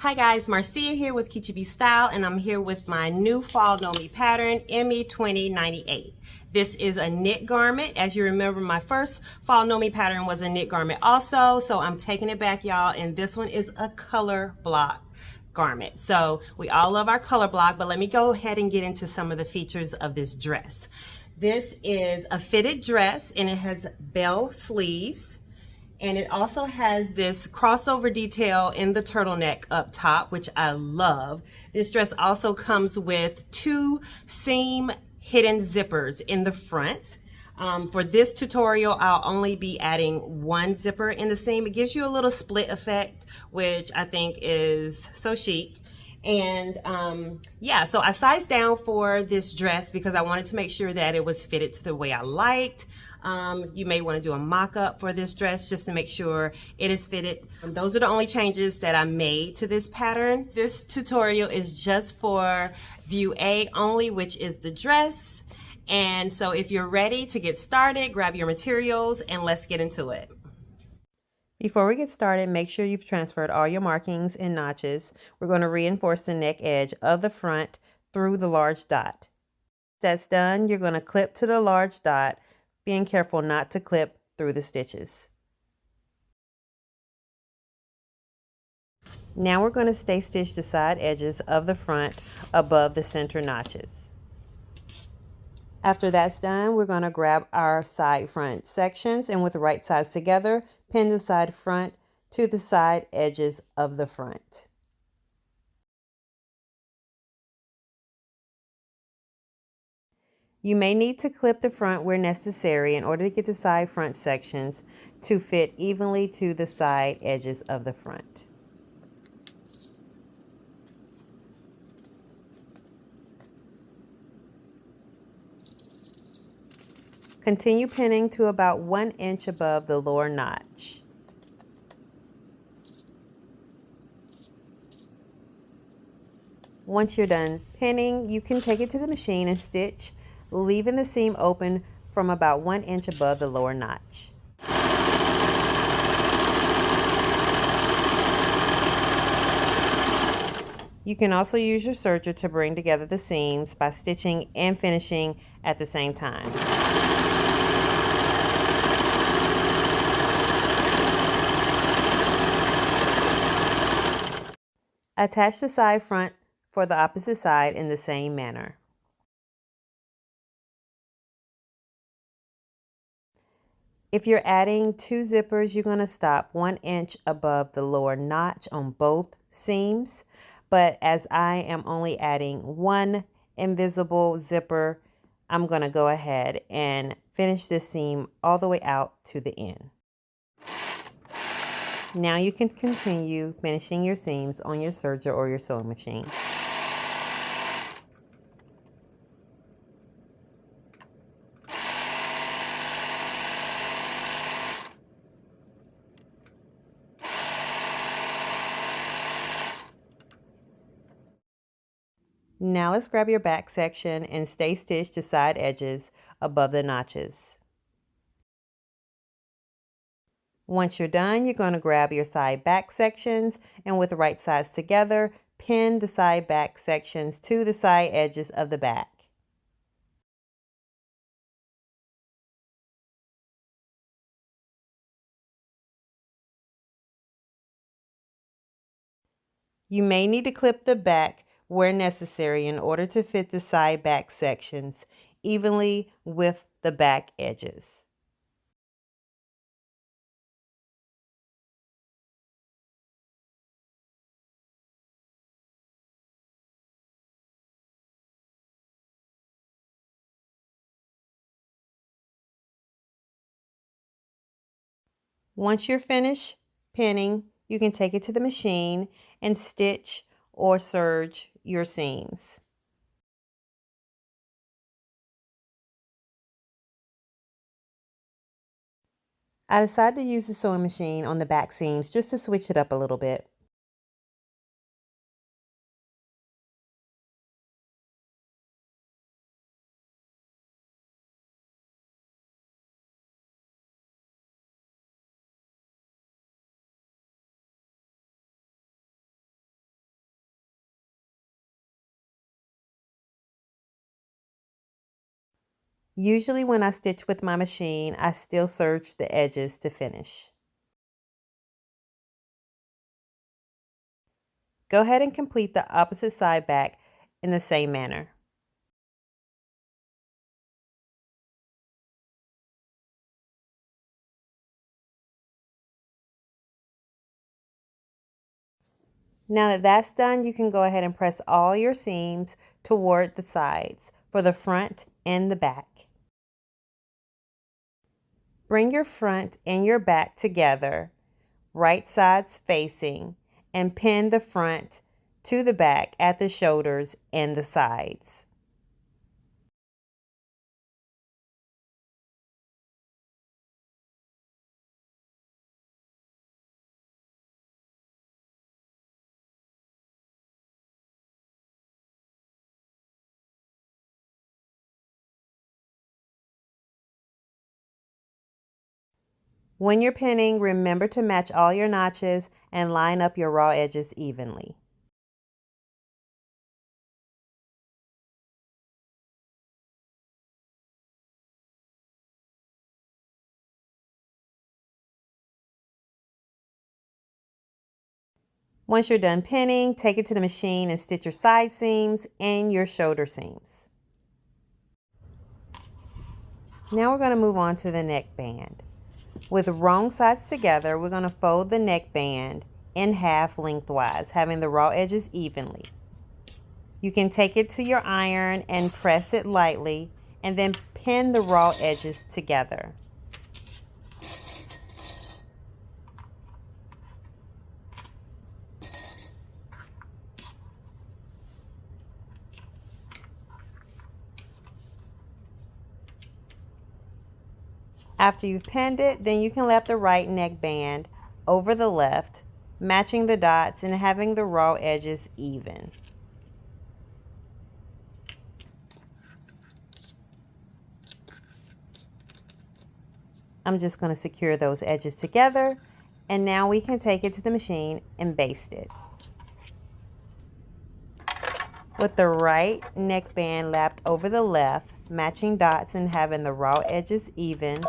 Hi guys, Marcia here with Kichibi Style, and I'm here with my new fall Know Me pattern, ME2098. This is a knit garment. As you remember, my first fall Know Me pattern was a knit garment also, so I'm taking it back, y'all, and this one is a color block garment. So we all love our color block, but let me go ahead and get into some of the features of this dress. This is a fitted dress, and it has bell sleeves. And it also has this crossover detail in the turtleneck up top, which I love. This dress also comes with 2 seam hidden zippers in the front. For this tutorial, I'll only be adding 1 zipper in the seam. It gives you a little split effect, which I think is so chic. And yeah, so I sized down for this dress because I wanted to make sure that it was fitted to the way I liked. You may want to do a mock-up for this dress just to make sure it is fitted. Those are the only changes that I made to this pattern. This tutorial is just for view A only, which is the dress. And so if you're ready to get started, grab your materials and let's get into it. Before we get started, make sure you've transferred all your markings and notches. We're going to reinforce the neck edge of the front through the large dot. Once that's done, you're going to clip to the large dot, being careful not to clip through the stitches. Now we're going to stay stitch the side edges of the front above the center notches. After that's done, we're going to grab our side front sections and with the right sides together, pin the side front to the side edges of the front. You may need to clip the front where necessary in order to get the side front sections to fit evenly to the side edges of the front. Continue pinning to about 1 inch above the lower notch. Once you're done pinning, you can take it to the machine and stitch, leaving the seam open from about 1 inch above the lower notch. You can also use your serger to bring together the seams by stitching and finishing at the same time. Attach the side front for the opposite side in the same manner. If you're adding 2 zippers, you're going to stop 1 inch above the lower notch on both seams. But as I am only adding 1 invisible zipper, I'm going to go ahead and finish this seam all the way out to the end. Now you can continue finishing your seams on your serger or your sewing machine. Now let's grab your back section and stay stitched the side edges above the notches. Once you're done, you're going to grab your side back sections and with the right sides together, pin the side back sections to the side edges of the back. You may need to clip the back where necessary in order to fit the side back sections evenly with the back edges. Once you're finished pinning, you can take it to the machine and stitch or serge your seams. I decided to use the sewing machine on the back seams just to switch it up a little bit. Usually when I stitch with my machine, I still serge the edges to finish. Go ahead and complete the opposite side back in the same manner. Now that that's done, you can go ahead and press all your seams toward the sides for the front and the back. Bring your front and your back together, right sides facing, and pin the front to the back at the shoulders and the sides. When you're pinning, remember to match all your notches and line up your raw edges evenly. Once you're done pinning, take it to the machine and stitch your side seams and your shoulder seams. Now we're going to move on to the neckband. With wrong sides together, we're going to fold the neckband in half lengthwise, having the raw edges evenly. You can take it to your iron and press it lightly, and then pin the raw edges together. After you've pinned it, then you can lap the right neckband over the left, matching the dots and having the raw edges even. I'm just going to secure those edges together, and now we can take it to the machine and baste it. With the right neckband lapped over the left, matching dots and having the raw edges even,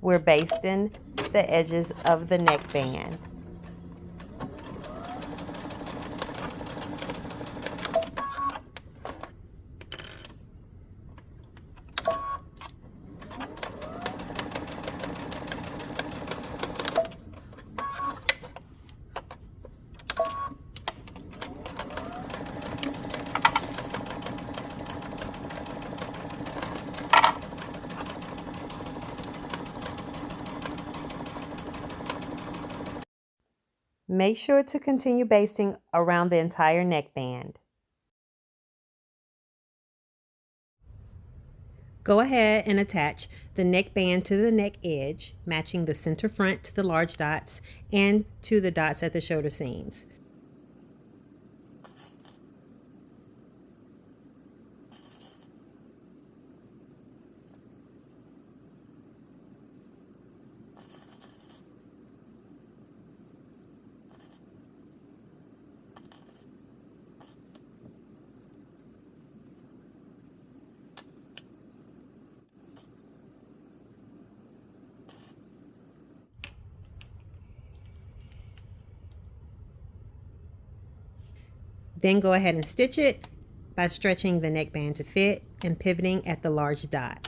we're basting the edges of the neckband. Make sure to continue basting around the entire neckband. Go ahead and attach the neckband to the neck edge, matching the center front to the large dots and to the dots at the shoulder seams. Then go ahead and stitch it by stretching the neckband to fit and pivoting at the large dot.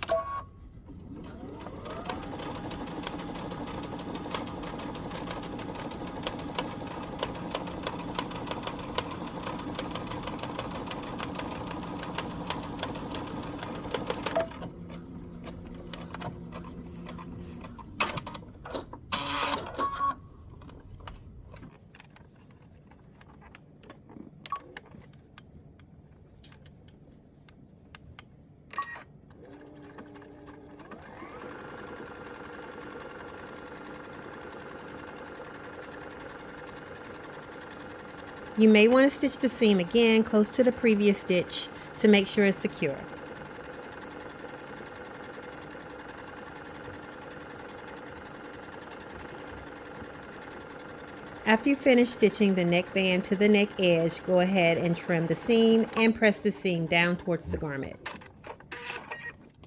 You may want to stitch the seam again close to the previous stitch to make sure it's secure. After you finish stitching the neckband to the neck edge, go ahead and trim the seam and press the seam down towards the garment.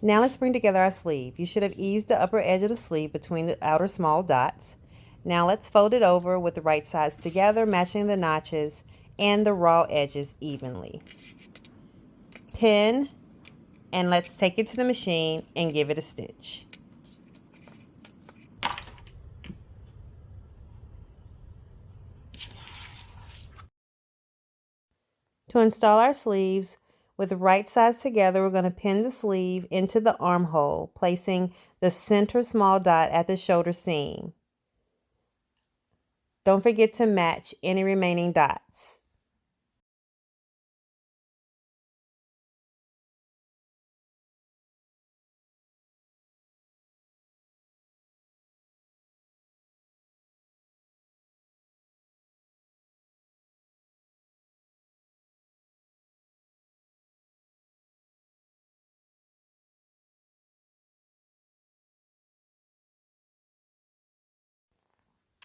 Now let's bring together our sleeve. You should have eased the upper edge of the sleeve between the outer small dots. Now let's fold it over with the right sides together, matching the notches and the raw edges evenly. Pin, and let's take it to the machine and give it a stitch. To install our sleeves, with the right sides together, we're going to pin the sleeve into the armhole, placing the center small dot at the shoulder seam. Don't forget to match any remaining dots.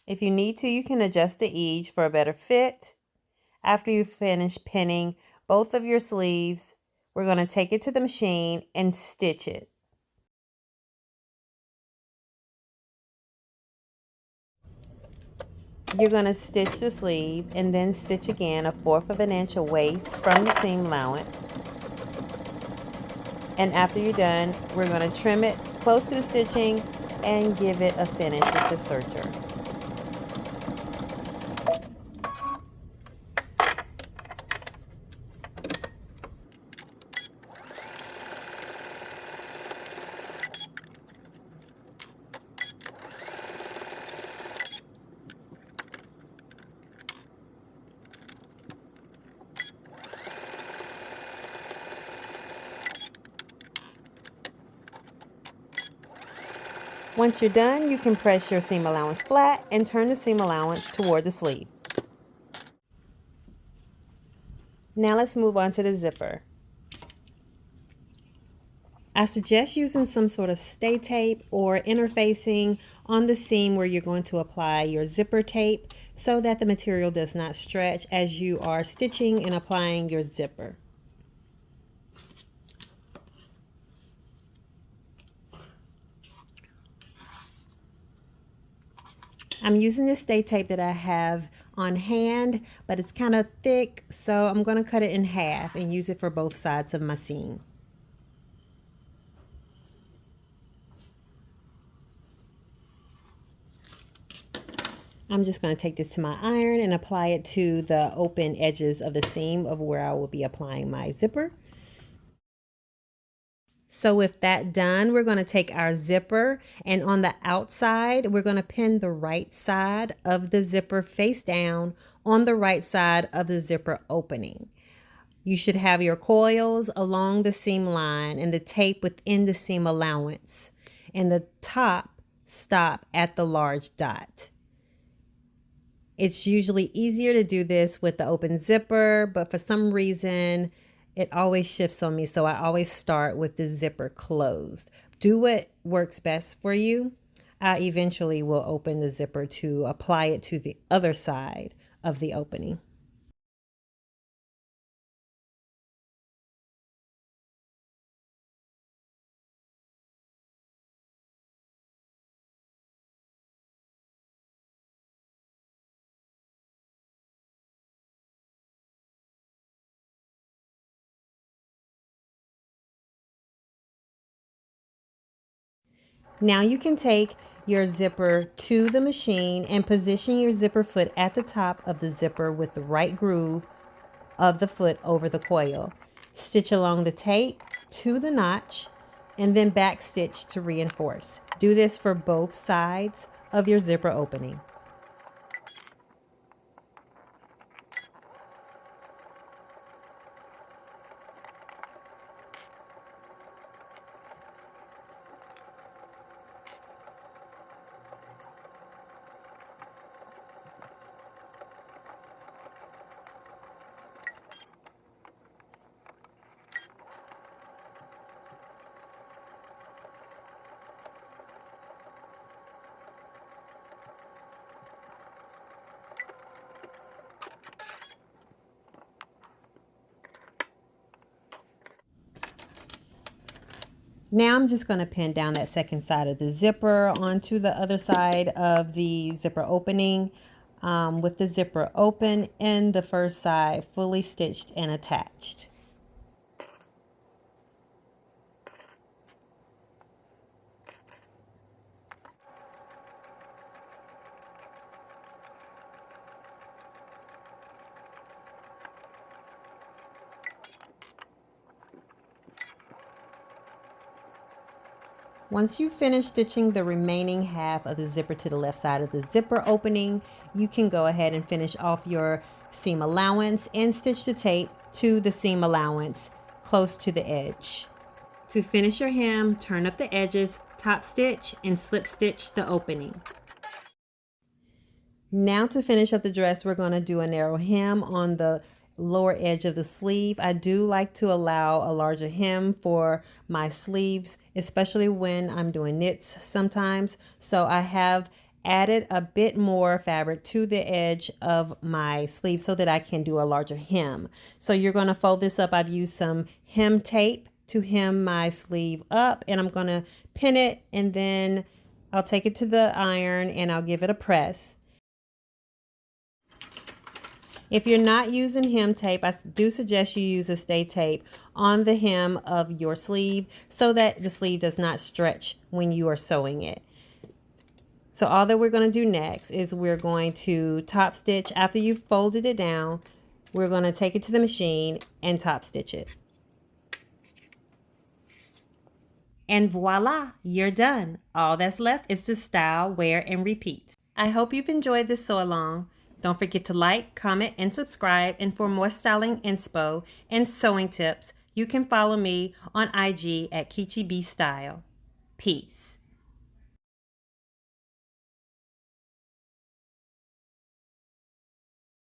If you need to, you can adjust the edge for a better fit. After you finish pinning both of your sleeves, we're going to take it to the machine and stitch it. You're going to stitch the sleeve and then stitch again 1/4 of an inch away from the seam allowance. And after you're done, we're going to trim it close to the stitching and give it a finish with the serger. Once you're done, you can press your seam allowance flat and turn the seam allowance toward the sleeve. Now let's move on to the zipper. I suggest using some sort of stay tape or interfacing on the seam where you're going to apply your zipper tape so that the material does not stretch as you are stitching and applying your zipper. I'm using this stay tape that I have on hand, but it's kind of thick, so I'm going to cut it in half and use it for both sides of my seam. I'm just going to take this to my iron and apply it to the open edges of the seam of where I will be applying my zipper. So with that done, we're going to take our zipper, and on the outside, we're going to pin the right side of the zipper face down on the right side of the zipper opening. You should have your coils along the seam line and the tape within the seam allowance, and the top stop at the large dot. It's usually easier to do this with the open zipper, but for some reason, it always shifts on me, so I always start with the zipper closed. Do what works best for you. I eventually will open the zipper to apply it to the other side of the opening. Now you can take your zipper to the machine and position your zipper foot at the top of the zipper with the right groove of the foot over the coil. Stitch along the tape to the notch and then back stitch to reinforce. Do this for both sides of your zipper opening. Now I'm just going to pin down that second side of the zipper onto the other side of the zipper opening, with the zipper open and the first side fully stitched and attached. Once you finish stitching the remaining half of the zipper to the left side of the zipper opening, you can go ahead and finish off your seam allowance and stitch the tape to the seam allowance close to the edge. To finish your hem, turn up the edges, top stitch, and slip stitch the opening. Now to finish up the dress, we're going to do a narrow hem on the lower edge of the sleeve. I do like to allow a larger hem for my sleeves, especially when I'm doing knits sometimes. So I have added a bit more fabric to the edge of my sleeve so that I can do a larger hem. So you're going to fold this up. I've used some hem tape to hem my sleeve up, and I'm going to pin it, and then I'll take it to the iron and I'll give it a press. If you're not using hem tape, I do suggest you use a stay tape on the hem of your sleeve so that the sleeve does not stretch when you are sewing it. So all that we're going to do next is we're going to top stitch. After you've folded it down, we're going to take it to the machine and top stitch it. And voila, you're done. All that's left is to style, wear, and repeat. I hope you've enjoyed this sew along. Don't forget to like, comment, and subscribe. And for more styling inspo and sewing tips, you can follow me on IG at Kichi B Style. Peace.